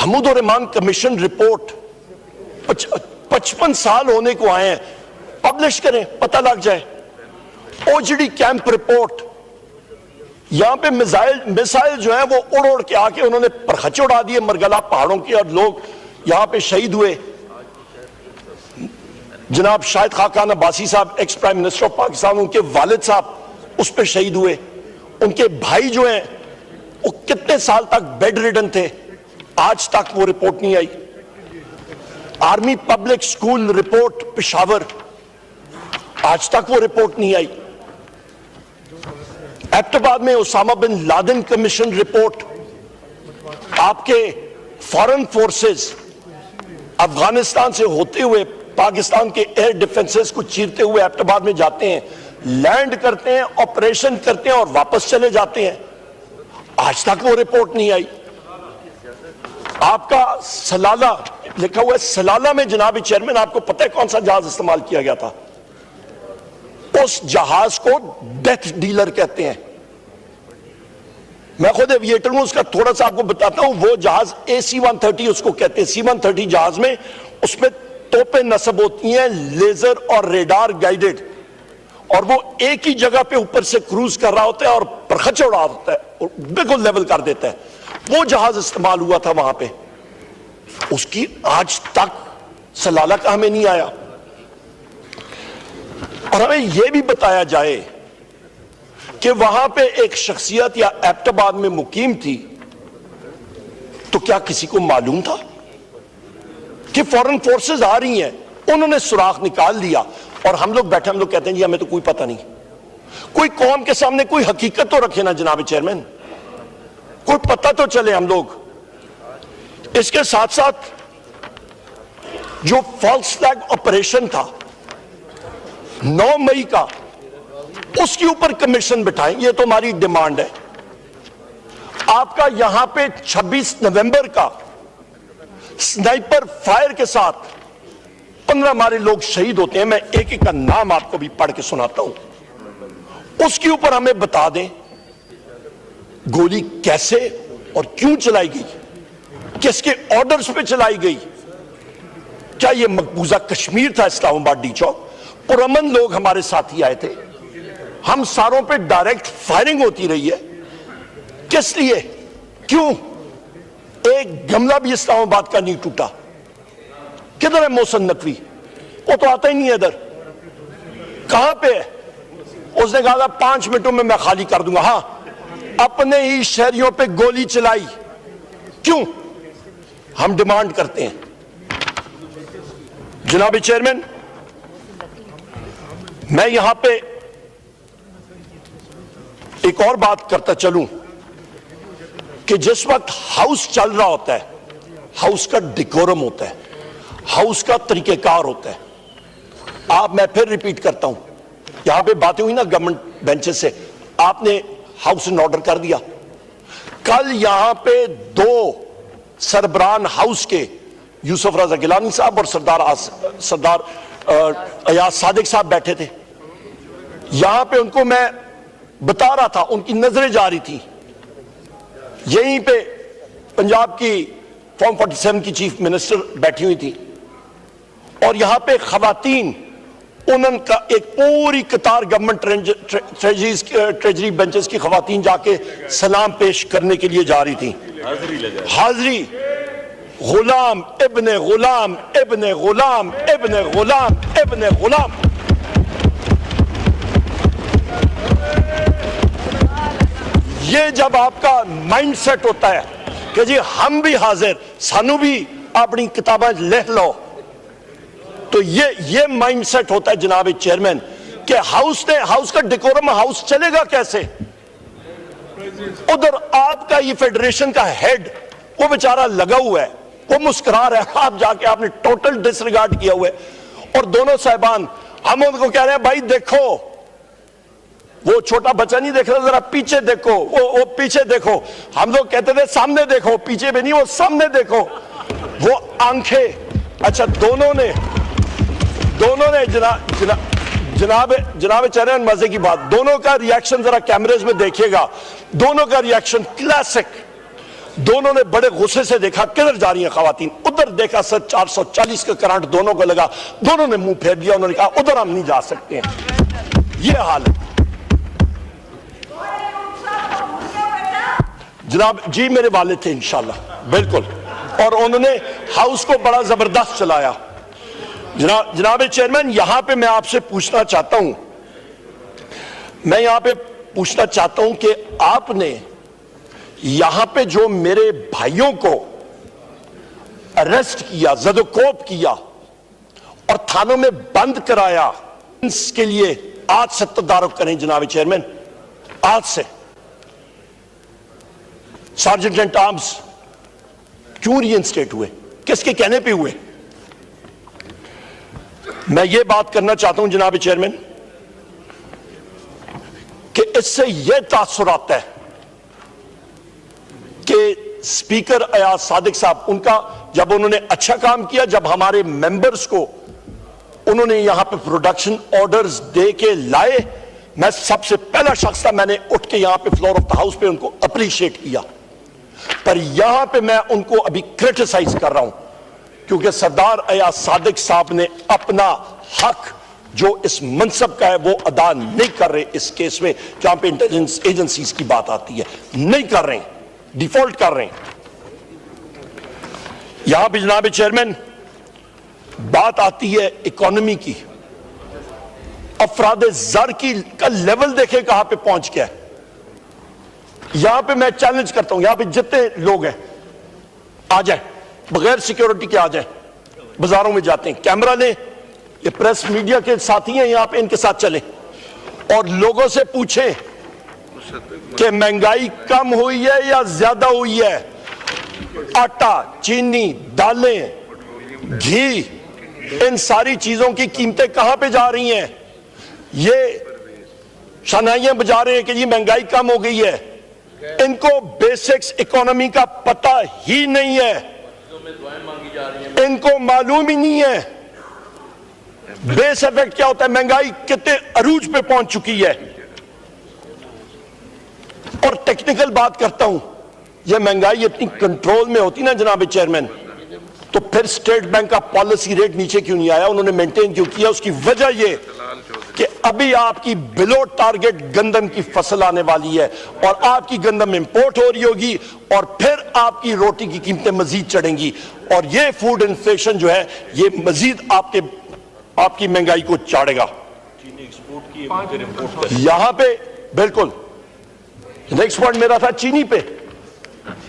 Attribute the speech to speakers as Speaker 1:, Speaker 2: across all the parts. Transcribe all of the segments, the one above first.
Speaker 1: محمود الرحمان commission report 55 سال ہونے کو آئے ہیں, پبلش کریں, پتہ لگ جائے. اوجڑی کیمپ رپورٹ, یہاں پہ میزائل جو ہیں وہ اڑ کے آ کے انہوں نے پرخچے اڑا دیے مرگلا پہاڑوں کی, اور لوگ یہاں پہ شہید ہوئے. جناب شاہد خاقان عباسی صاحب ex prime minister of Pakistan, ان کے والد صاحب اس پہ شہید ہوئے. ان کے بھائی جو ہیں وہ کتنے سال تک بیڈ ریڈن تھے, آج تک وہ رپورٹ نہیں آئی. Army public school report Peshawar, آج تک وہ رپورٹ نہیں آئی. ایبٹ آباد میں Osama bin Laden commission report, آپ کے فارن فورسز افغانستان سے ہوتے ہوئے پاکستان کے ایئر ڈیفنسز کو چیرتے ہوئے ایبٹ آباد میں جاتے ہیں, لینڈ کرتے ہیں, آپریشن کرتے ہیں اور واپس چلے جاتے ہیں, آج تک وہ رپورٹ نہیں آئی. آپ کا سلالہ لکھا ہوا ہے, سلالہ میں جناب چیئرمین آپ کو پتہ ہے کون سا جہاز استعمال کیا گیا تھا؟ اس جہاز کو ڈیتھ ڈیلر کہتے ہیں. میں خود ایویٹر ہوں, اس کا تھوڑا سا آپ کو بتاتا ہوں. وہ جہاز AC-130 اس کو کہتے ہیں. C-130 جہاز میں اس میں توپیں نصب ہوتی ہیں, لیزر اور ریڈار گائیڈڈ, اور وہ ایک ہی جگہ پہ اوپر سے کروز کر رہا ہوتا ہے اور پرخچے اڑا ہوتا ہے, بالکل لیول کر دیتا ہے. وہ جہاز استعمال ہوا تھا وہاں پہ, اس کی آج تک سلالہ کا ہمیں نہیں آیا. اور ہمیں یہ بھی بتایا جائے کہ وہاں پہ ایک شخصیت یا ایبٹ آباد میں مقیم تھی, تو کیا کسی کو معلوم تھا کہ فورن فورسز آ رہی ہیں؟ انہوں نے سراغ نکال دیا اور ہم لوگ بیٹھے, ہم لوگ کہتے ہیں جی ہمیں تو کوئی پتہ نہیں. کوئی قوم کے سامنے کوئی حقیقت تو رکھے نا جناب چیئرمین, کوئی پتہ تو چلے ہم لوگ. اس کے ساتھ ساتھ جو فالس فلیگ آپریشن تھا 9 مئی کا, اس کے اوپر کمیشن بٹھائیں, یہ تو ہماری ڈیمانڈ ہے. آپ کا یہاں پہ 26 نومبر کا سنائپر فائر کے ساتھ 15 ہمارے لوگ شہید ہوتے ہیں. میں ایک ایک کا نام آپ کو بھی پڑھ کے سناتا ہوں. اس کے اوپر ہمیں بتا دیں گولی کیسے اور کیوں چلائی گئی, کس کے آرڈرز پہ چلائی گئی. کیا یہ مقبوضہ کشمیر تھا, اسلام آباد ڈی چوک؟ پرامن لوگ ہمارے ساتھی آئے تھے, ہم ساروں پہ ڈائریکٹ فائرنگ ہوتی رہی ہے. کس لیے, کیوں؟ ایک گملہ بھی اسلام آباد کا نہیں ٹوٹا. کدھر ہے محسن نقوی؟ وہ تو آتا ہی نہیں ہے ادھر. کہاں پہ ہے؟ اس نے کہا تھا 5 منٹوں میں خالی کر دوں گا. ہاں, اپنے ہی شہریوں پہ گولی چلائی. کیوں؟ ہم ڈیمانڈ کرتے ہیں جناب چیئرمین. میں یہاں پہ ایک اور بات کرتا چلوں کہ جس وقت ہاؤس چل رہا ہوتا ہے, ہاؤس کا ڈیکورم ہوتا ہے, ہاؤس کا طریقہ کار ہوتا ہے. میں پھر ریپیٹ کرتا ہوں, یہاں پہ باتیں ہوئی نا گورنمنٹ بینچز سے, آپ نے ہاؤس ان آرڈر کر دیا. کل یہاں پہ 2 سربراہان ہاؤس کے, یوسف رضا گیلانی صاحب اور سردار ایاز صادق صاحب بیٹھے تھے. یہاں پہ ان کو میں بتا رہا تھا, ان کی نظریں جا رہی تھی. یہیں پہ پنجاب کی فارم 47 کی چیف منسٹر بیٹھی ہوئی تھی, اور یہاں پہ خواتین, انہوں کا ایک پوری قطار گورنمنٹ ٹریجری بینچز کی خواتین جا کے سلام پیش کرنے کے لیے جا رہی تھی. حاضری غلام ابن غلام ابن غلام ابن غلام ابن غلام. یہ جب آپ کا مائنڈ سیٹ ہوتا ہے کہ جی ہم بھی حاضر, سانو بھی اپنی کتابیں لکھ لو, تو یہ مائنڈ سیٹ ہوتا ہے جناب چیئرمین کہ ہاؤس کا ڈیکورم, ہاؤس چلے گا کیسے؟ ادھر آپ کا یہ فیڈریشن کا ہیڈ وہ بیچارہ لگا ہوا ہے, وہ مسکرا رہا ہے, آپ جا کے آپ نے ٹوٹل ڈس ریگارڈ کیا ہوا ہے. اور دونوں صاحبان ہم ان کو کہہ رہے ہیں بھائی دیکھو, وہ چھوٹا بچہ نہیں دیکھ رہا, ذرا پیچھے دیکھو, وہ پیچھے دیکھو. ہم لوگ کہتے تھے سامنے دیکھو, پیچھے بھی نہیں, وہ سامنے دیکھو. وہ آنکھیں, اچھا دونوں نے جناب چیئرمین مزے کی بات, دونوں کا ریاکشن ذرا کیمریز میں دیکھیے گا. دونوں کا ریاکشن کلاسک, دونوں نے بڑے غصے سے دیکھا کدھر جا رہی ہیں خواتین, ادھر دیکھا سر 440 کا کرنٹ دونوں کو لگا, دونوں نے منہ پھیر لیا, انہوں نے کہا ادھر ہم نہیں جا سکتے ہیں. یہ حال ہے جناب. جی میرے والد تھے انشاءاللہ, بالکل, اور انہوں نے ہاؤس کو بڑا زبردست چلایا. جناب چیئرمین, یہاں پہ میں آپ سے پوچھنا چاہتا ہوں, میں یہاں پہ پوچھنا چاہتا ہوں کہ آپ نے یہاں پہ جو میرے بھائیوں کو اریسٹ کیا, زد و کوب کیا اور تھانوں میں بند کرایا, اس کے لیے آج سے تدارک کریں جناب چیئرمین. آج سے سارجنٹ آرمز کیوں ری انسٹیٹ ہوئے, کس کے کہنے پہ ہوئے؟ میں یہ بات کرنا چاہتا ہوں جناب چیئرمین کہ اس سے یہ تاثر آتا ہے کہ سپیکر ایاز صادق صاحب, ان کا جب انہوں نے اچھا کام کیا, جب ہمارے ممبرز کو انہوں نے یہاں پہ پروڈکشن آرڈرز دے کے لائے, میں سب سے پہلا شخص تھا, میں نے اٹھ کے یہاں پہ فلور آف دا ہاؤس پہ ان کو اپریشیٹ کیا. پر یہاں پہ میں ان کو ابھی کرٹیسائز کر رہا ہوں کیونکہ سردار ایاز صادق صاحب نے اپنا حق جو اس منصب کا ہے وہ ادا نہیں کر رہے اس کیس میں, جہاں پہ انٹیلیجنس ایجنسیز کی بات آتی ہے, نہیں کر رہے ہیں, ڈیفالٹ کر رہے ہیں. یہاں پہ جناب چیئرمین بات آتی ہے اکانومی کی, افراد زر کی کا لیول دیکھیں کہاں پہ پہنچ گیا ہے. یہاں پہ میں چیلنج کرتا ہوں, یہاں پہ جتنے لوگ ہیں آ جائیں, بغیر سیکیورٹی کے آ جائیں, بازاروں میں جاتے ہیں, کیمرہ لیں, یہ پریس میڈیا کے ساتھی ہیں یہاں پہ, ان کے ساتھ چلیں اور لوگوں سے پوچھیں کہ مہنگائی کم ہوئی ہے یا زیادہ ہوئی ہے. آٹا, چینی, دالیں, گھی, ان ساری چیزوں کی قیمتیں کہاں پہ جا رہی ہیں؟ یہ شنائیاں بجا رہے ہیں کہ یہ مہنگائی کم ہو گئی ہے. ان کو بیسکس اکانومی کا پتہ ہی نہیں ہے, ان کو معلوم ہی نہیں ہے بیس ایفیکٹ کیا ہوتا ہے, مہنگائی کتنے عروج پہ پہنچ چکی ہے. اور ٹیکنیکل بات کرتا ہوں, یہ مہنگائی اتنی کنٹرول میں ہوتی نا جناب چیئرمین, تو پھر اسٹیٹ بینک کا پالیسی ریٹ نیچے کیوں نہیں آیا, انہوں نے مینٹین کیوں کیا؟ اس کی وجہ یہ کہ ابھی آپ کی بلو ٹارگٹ گندم کی فصل آنے والی ہے اور آپ کی گندم امپورٹ ہو رہی ہوگی اور پھر آپ کی روٹی کی قیمتیں مزید چڑھیں گی اور یہ فوڈ انفلیشن جو ہے یہ مزید آپ کی مہنگائی کو چاڑے گا. یہاں پہ بالکل نیکسٹ پوائنٹ میرا تھا چینی پہ.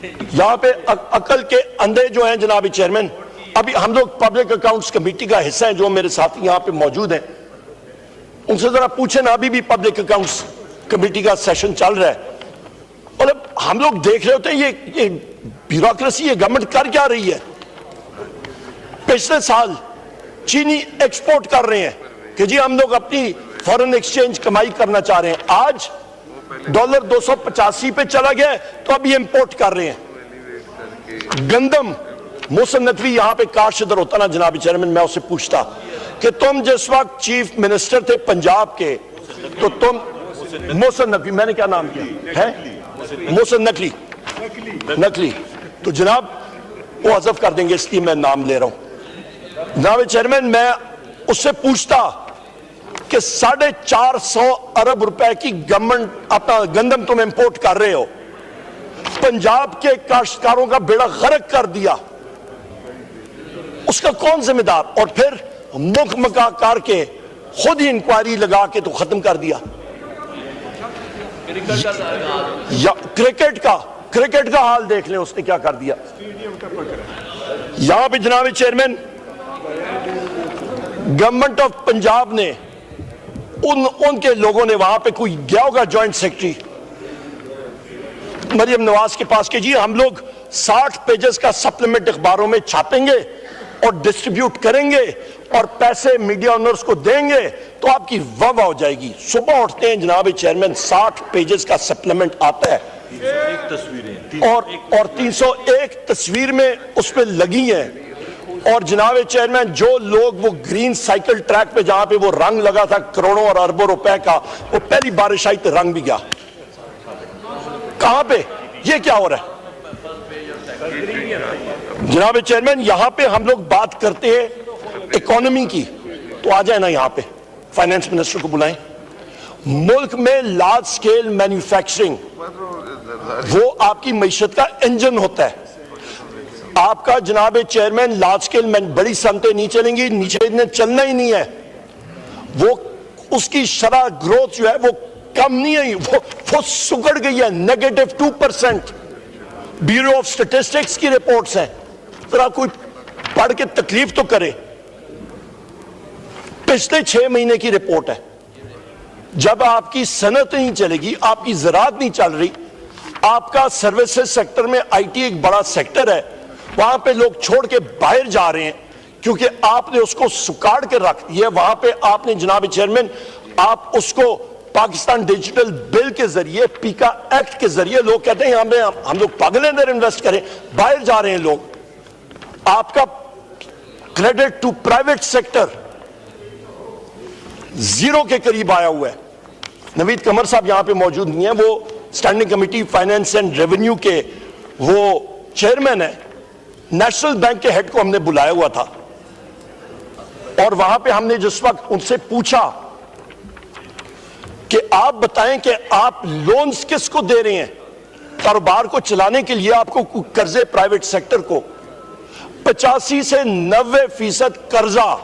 Speaker 1: یہاں پہ عقل کے اندھے جو ہیں جناب چیئرمین, ابھی ہم لوگ پبلک اکاؤنٹس کمیٹی کا حصہ ہیں, جو میرے ساتھی یہاں پہ موجود ہیں, ان سے ذرا پوچھیں نا, ابھی بھی پبلک اکاؤنٹس کمیٹی کا سیشن چل رہا ہے اور اب ہم لوگ دیکھ رہے ہوتے ہیں یہ بیوروکریسی, یہ گورنمنٹ کر کیا رہی ہے. پچھلے سال چینی ایکسپورٹ کر رہے ہیں کہ جی ہم لوگ اپنی فورن ایکسچینج کمائی کرنا چاہ رہے ہیں, آج ڈالر 285 پہ چلا گیا تو اب یہ امپورٹ کر رہے ہیں. گندم, محسن ندوی یہاں پہ کاش ادھر ہوتا نا جناب چیئرمین, میں اسے پوچھتا کہ تم جس وقت چیف منسٹر تھے پنجاب کے تو تم, محسن ندوی, میں نے کیا نام کیا ہے, محسن نقلی, تو جناب وہ حذف کر دیں گے اس لیے میں نام لے رہا ہوں. جناب چیئرمین میں اس سے پوچھتا کہ 450 ارب روپے کی گورنمنٹ اپنا گندم تم امپورٹ کر رہے ہو, پنجاب کے کاشتکاروں کا بیڑا غرق کر دیا, اس کا کون ذمہ دار؟ اور پھر مکھ مکا کر کے خود ہی انکوائری لگا کے تو ختم کر دیا. کرکٹ کا حال دیکھ لیں اس نے کیا کر دیا. یہاں پہ جناب چیئرمین گورنمنٹ آف پنجاب نے ان کے لوگوں نے وہاں پہ کوئی گیا ہوگا جوائنٹ سیکرٹری مریم نواز کے پاس کہ جی ہم لوگ 60 پیجز کا سپلیمنٹ اخباروں میں چھاپیں گے اور ڈسٹریبیوٹ کریں گے اور پیسے میڈیا اونرز کو دیں گے تو آپ کی واہ ہو جائے گی. صبح اٹھتے ہیں جناب چیئرمین 60 پیجز کا سپلیمنٹ آتا ہے اور 301 تصویر میں اس پہ لگی ہیں, اور جناب چیئرمین جو لوگ وہ گرین سائیکل ٹریک پہ جہاں پہ وہ رنگ لگا تھا کروڑوں اور اربوں روپے کا, وہ پہلی بارش آئی تو رنگ بھی گیا. کہاں پہ یہ کیا ہو رہا ہے؟ جناب چیئرمین یہاں پہ ہم لوگ بات کرتے ہیں اکانومی کی، تو آ جائیں نا یہاں پہ فائنانس منسٹر کو بلائیں. ملک میں لارج سکیل مینوفیکچرنگ وہ آپ کی معیشت کا انجن ہوتا ہے. آپ کا جناب چیئرمین لارج سکیل بڑی صنعتیں نہیں چلیں گی، نیچے چلنا ہی نہیں ہے. وہ اس کی شرح گروتھ جو ہے وہ کم نہیں ہے، وہ سکڑ گئی ہے، -2%. بیورو آف سٹیٹسٹکس کی رپورٹس ہیں، ذرا کوئی پڑھ کے تکلیف تو کرے. پچھلے 6 مہینے کی رپورٹ ہے. جب آپ کی صنعت نہیں چلے گی، آپ کی زراعت نہیں چل رہی، آپ کا سروسز سیکٹر میں آئی ٹی ایک بڑا سیکٹر ہے، وہاں پہ لوگ چھوڑ کے باہر جا رہے ہیں کیونکہ آپ نے اس کو سکاڑ کے رکھ دیا. وہاں پہ آپ نے جناب چیئرمین آپ اس کو پاکستان ڈیجیٹل بل کے ذریعے، پیکا ایکٹ کے ذریعے، لوگ کہتے ہیں ہم لوگ پاگل ہیں ادھر انویسٹ کریں، باہر جا رہے ہیں لوگ. آپ کا کریڈٹ ٹو پرائیویٹ سیکٹر 0 کے قریب آیا ہوا ہے. نوید قمر صاحب یہاں پہ موجود نہیں ہیں، وہ standing committee finance and revenue کے وہ چیئرمین ہیں. نیشنل بینک کے ہیڈ کو ہم نے بلایا ہوا تھا اور وہاں پہ ہم نے جس وقت ان سے پوچھا کہ آپ بتائیں کہ آپ لونز کس کو دے رہے ہیں کاروبار کو چلانے کے لیے، آپ کو قرضے پرائیویٹ سیکٹر کو 85 سے 90% قرضہ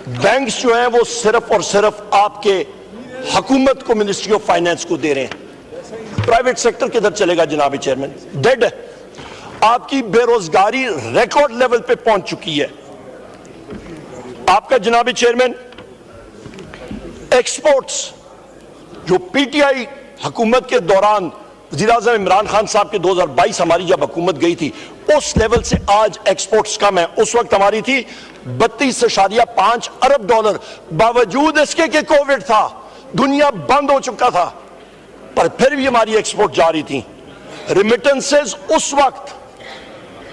Speaker 1: بینکس جو ہیں وہ صرف اور صرف آپ کے حکومت کو، منسٹری آف فائنانس کو دے رہے ہیں. پرائیویٹ سیکٹر کدھر چلے گا جناب چیئرمین؟ ڈیڈ ہے. آپ کی بے روزگاری ریکارڈ لیول پہ پہنچ چکی ہے. آپ کا جناب چیئرمین ایکسپورٹس جو پی ٹی آئی حکومت کے دوران وزیر اعظم عمران خان صاحب کے 2022 ہماری جب حکومت گئی تھی، اس لیول سے آج ایکسپورٹس کم ہے. اس وقت ہماری تھی 32.5 ارب ڈالر، باوجود اس کے کہ کووڈ تھا، دنیا بند ہو چکا تھا، پر پھر بھی ہماری ایکسپورٹ جاری تھی. ریمیٹنسز اس وقت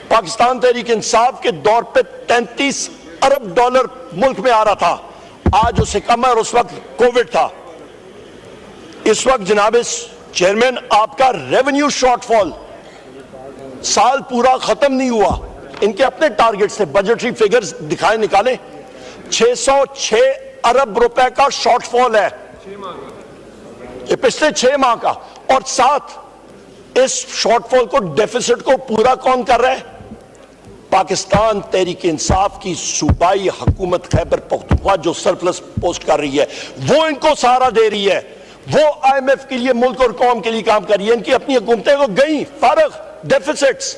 Speaker 1: پاکستان تحریک انصاف کے دور پہ 33 ارب ڈالر ملک میں آ رہا تھا، آج اسے کم ہے اور اس وقت کووڈ تھا. اس وقت جناب چیئرمین آپ کا ریونیو شارٹ فال سال پورا ختم نہیں ہوا. ان کے اپنے ٹارگٹ سے بجٹری فیگرز دکھائیں، نکالیں. 606 ارب روپے کا شارٹ فال ہے یہ پچھلے 6 ماہ کا، اور ساتھ اس شارٹ فال کو، ڈیفیسٹ کو پورا کون کر رہا ہے؟ پاکستان تحریک انصاف کی صوبائی حکومت خیبر پختونخوا جو سرپلس پوسٹ کر رہی ہے، وہ ان کو سہارا دے رہی ہے. وہ آئی ایم ایف کے لیے، ملک اور قوم کے لیے کام کر رہی ہے. ان کی اپنی حکومتیں وہ گئیں فارغ ڈیفیسٹس.